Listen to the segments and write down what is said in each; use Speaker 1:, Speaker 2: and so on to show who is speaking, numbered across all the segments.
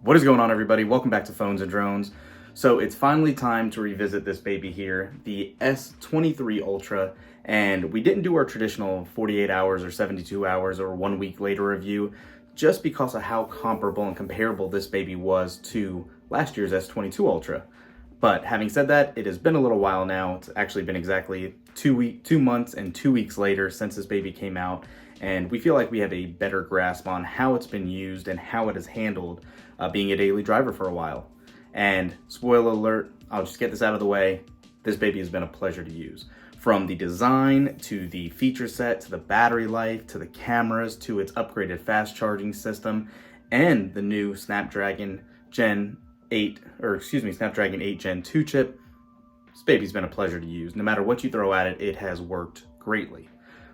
Speaker 1: What is going on, everybody? Welcome back to Phones and Drones. So it's finally time to revisit this baby here, the S23 Ultra, and we didn't do our traditional 48 hours or 72 hours or 1 week later review just because of how comparable and comparable this baby was to last year's S22 Ultra. But having said that, it has been a little while now. It's actually been exactly 2 months and 2 weeks later since this baby came out, and we feel like we have a better grasp on how it's been used and how it has handled being a daily driver for a while. And spoiler alert, I'll just get this out of the way, this baby has been a pleasure to use. From the design, to the feature set, to the battery life, to the cameras, to its upgraded fast charging system, and the new Snapdragon 8 Gen 2 chip, this baby's been a pleasure to use. No matter what you throw at it, it has worked greatly.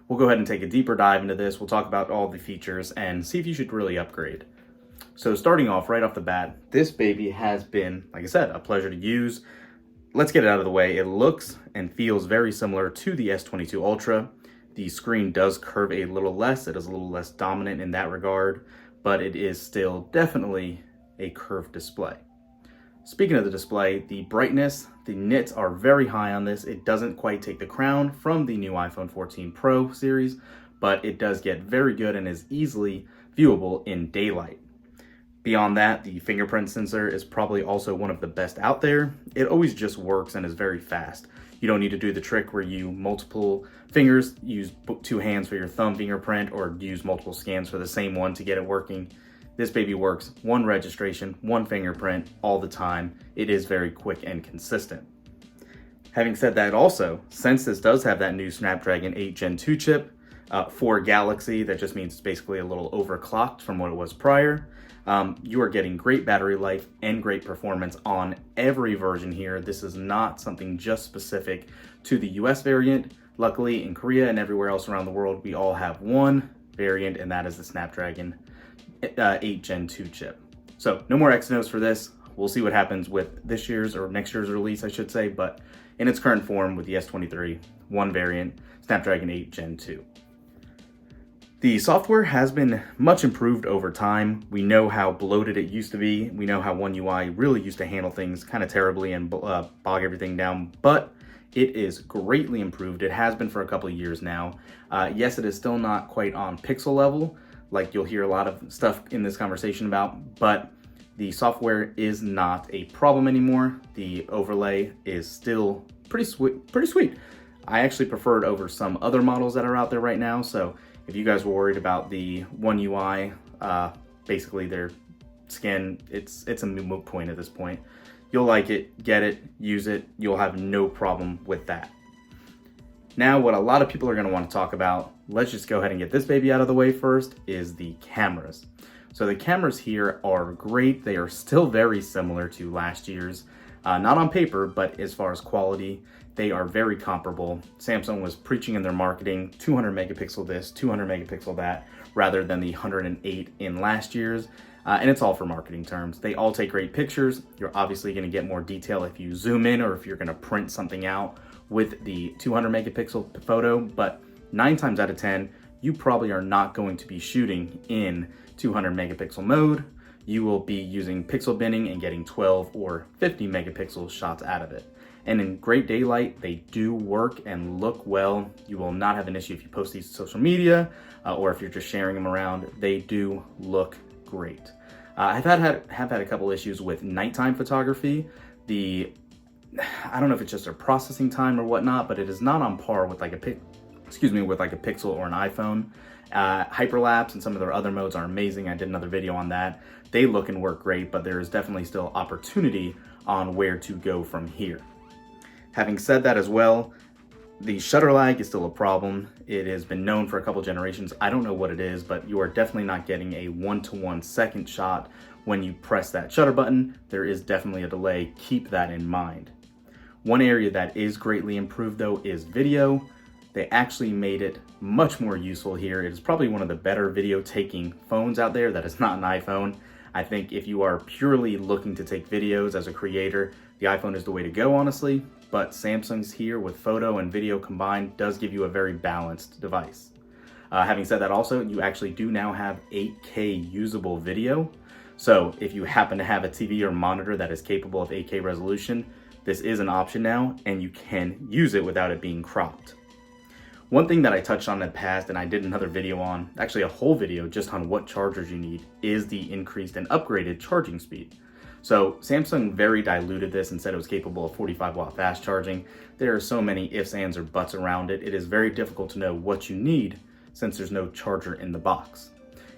Speaker 1: We'll go ahead and take a deeper dive into this. We'll talk about all the features and see if you should really upgrade. So starting off right off the bat, this baby has been, like I said, a pleasure to use. Let's get it out of the way. It looks and feels very similar to the S22 Ultra. The screen does curve a little less. It is a little less dominant in that regard, but it is still definitely a curved display. Speaking of the display, the brightness, the nits are very high on this. It doesn't quite take the crown from the new iPhone 14 Pro series, but it does get very good and is easily viewable in daylight. Beyond that, the fingerprint sensor is probably also one of the best out there. It always just works and is very fast. You don't need to do the trick where you multiple fingers, use 2 hands for your thumb fingerprint, or use multiple scans for the same one to get it working. This baby works 1 registration, 1 fingerprint all the time. It is very quick and consistent. Having said that also, since this does have that new Snapdragon 8 Gen 2 chip for Galaxy, that just means it's basically a little overclocked from what it was prior. You are getting great battery life and great performance on every version here. This is not something just specific to the US variant. Luckily, in Korea and everywhere else around the world, we all have one variant, and that is the Snapdragon 8 Gen 2 chip. So no more Exynos for this. We'll see what happens with this year's or next year's release, I should say, but in its current form with the S23, one variant, Snapdragon 8 Gen 2. The software has been much improved over time. We know how bloated it used to be. We know how One UI really used to handle things kind of terribly and bog everything down, but it is greatly improved. It has been for a couple of years now. Yes, it is still not quite on pixel level, like you'll hear a lot of stuff in this conversation about, but the software is not a problem anymore. The overlay is still pretty sweet. I actually prefer it over some other models that are out there right now, so if you guys were worried about the One UI, basically their skin, it's a moot point at this point. You'll like it, get it, use it, you'll have no problem with that. Now, what a lot of people are gonna want to talk about, let's just go ahead and get this baby out of the way first, is the cameras. So the cameras here are great. They are still very similar to last year's. Not on paper, but as far as quality, they are very comparable. Samsung was preaching in their marketing 200 megapixel this, 200 megapixel that, rather than the 108 in last year's. And it's all for marketing terms. They all take great pictures. You're obviously gonna get more detail if you zoom in or if you're gonna print something out with the 200 megapixel photo, but 9 times out of 10, you probably are not going to be shooting in 200 megapixel mode. You will be using pixel binning and getting 12 or 50 megapixel shots out of it. And in great daylight, they do work and look well. You will not have an issue if you post these to social media or if you're just sharing them around. They do look great. I've had a couple issues with nighttime photography. I don't know if it's just a processing time or whatnot, but it is not on par with like a Pixel or an iPhone. Hyperlapse and some of their other modes are amazing. I did another video on that. They look and work great, but there is definitely still opportunity on where to go from here. Having said that as well, the shutter lag is still a problem. It has been known for a couple generations. I don't know what it is, but you are definitely not getting a 1-to-1 second shot when you press that shutter button. There is definitely a delay. Keep that in mind. One area that is greatly improved though is video. They actually made it much more useful here. It is probably one of the better video taking phones out there that is not an iPhone. I think if you are purely looking to take videos as a creator, the iPhone is the way to go, honestly, but Samsung's here with photo and video combined does give you a very balanced device. Having said that also, you actually do now have 8K usable video. So if you happen to have a TV or monitor that is capable of 8K resolution, this is an option now, and you can use it without it being cropped. One thing that I touched on in the past, and I did another video on, actually a whole video just on what chargers you need, is the increased and upgraded charging speed. So Samsung very diluted this and said it was capable of 45 watt fast charging. There are so many ifs, ands, or buts around it. It is very difficult to know what you need since there's no charger in the box.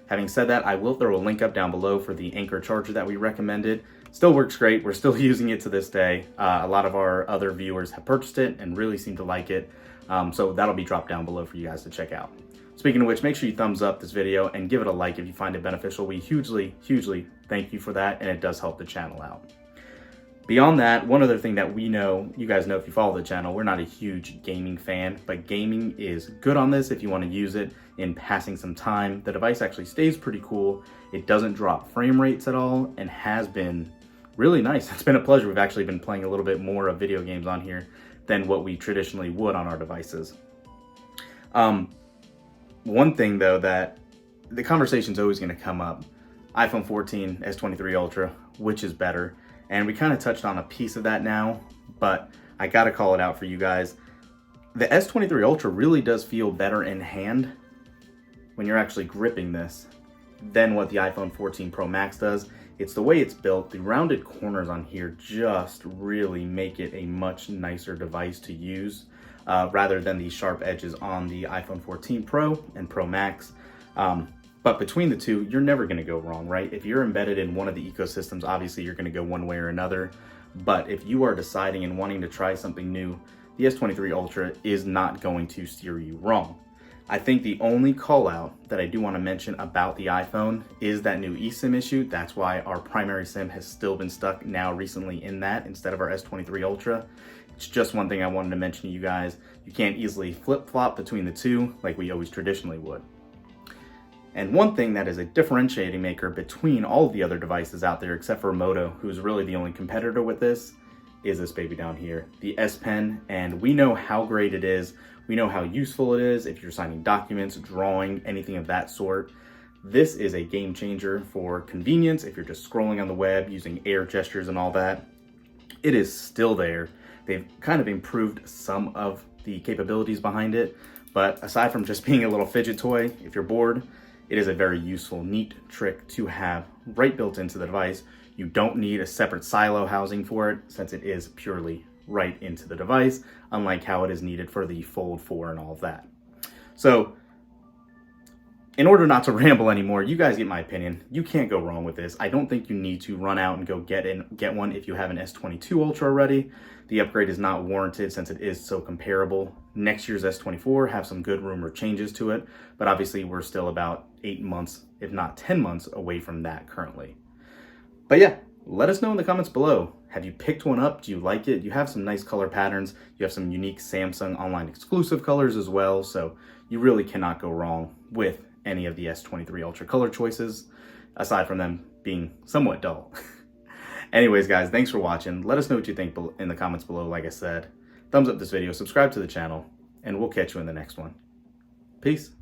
Speaker 1: Having said that, I will throw a link up down below for the Anker charger that we recommended. Still works great. We're still using it to this day. A lot of our other viewers have purchased it and really seem to like it. So that'll be dropped down below for you guys to check out. Speaking of which, make sure you thumbs up this video and give it a like if you find it beneficial. We hugely thank you for that, and it does help the channel out. Beyond that, one other thing that we know, you guys know if you follow the channel, we're not a huge gaming fan, but gaming is good on this if you want to use it in passing some time. The device actually stays pretty cool. It doesn't drop frame rates at all and has been really nice. It's been a pleasure. We've actually been playing a little bit more of video games on here than what we traditionally would on our devices. One thing though that the conversation's always going to come up, iPhone 14, S23 Ultra, which is better? And we kind of touched on a piece of that now, but I got to call it out for you guys. The S23 Ultra really does feel better in hand when you're actually gripping this than what the iPhone 14 Pro Max does. It's the way it's built. The rounded corners on here just really make it a much nicer device to use rather than the sharp edges on the iPhone 14 Pro and Pro Max. But between the two, you're never going to go wrong, right? If you're embedded in one of the ecosystems, obviously you're going to go one way or another. But if you are deciding and wanting to try something new, the S23 Ultra is not going to steer you wrong. I think the only call out that I do want to mention about the iPhone is that new eSIM issue. That's why our primary SIM has still been stuck now recently in that instead of our S23 Ultra. It's just one thing I wanted to mention to you guys. You can't easily flip-flop between the two like we always traditionally would. And one thing that is a differentiating maker between all of the other devices out there, except for Moto, who's really the only competitor with this, is this baby down here, the S Pen. And we know how great it is. We know how useful it is if you're signing documents, drawing, anything of that sort. This is a game changer for convenience if you're just scrolling on the web using air gestures and all that. It is still there. They've kind of improved some of the capabilities behind it, but aside from just being a little fidget toy, if you're bored, it is a very useful, neat trick to have right built into the device. You don't need a separate silo housing for it since it is purely right into the device, unlike how it is needed for the Fold 4 and all of that. So in order not to ramble anymore, you guys get my opinion. You can't go wrong with this. I don't think you need to run out and go get one if you have an S22 Ultra already. The upgrade is not warranted since it is so comparable. Next year's S24 have some good rumored changes to it, but obviously we're still about 8 months, if not 10 months away from that currently. But yeah, let us know in the comments below. Have you picked one up? Do you like it? You have some nice color patterns. You have some unique Samsung online exclusive colors as well, so you really cannot go wrong with any of the S23 Ultra color choices, aside from them being somewhat dull. Anyways, guys, thanks for watching. Let us know what you think in the comments below, like I said. Thumbs up this video, subscribe to the channel, and we'll catch you in the next one. Peace.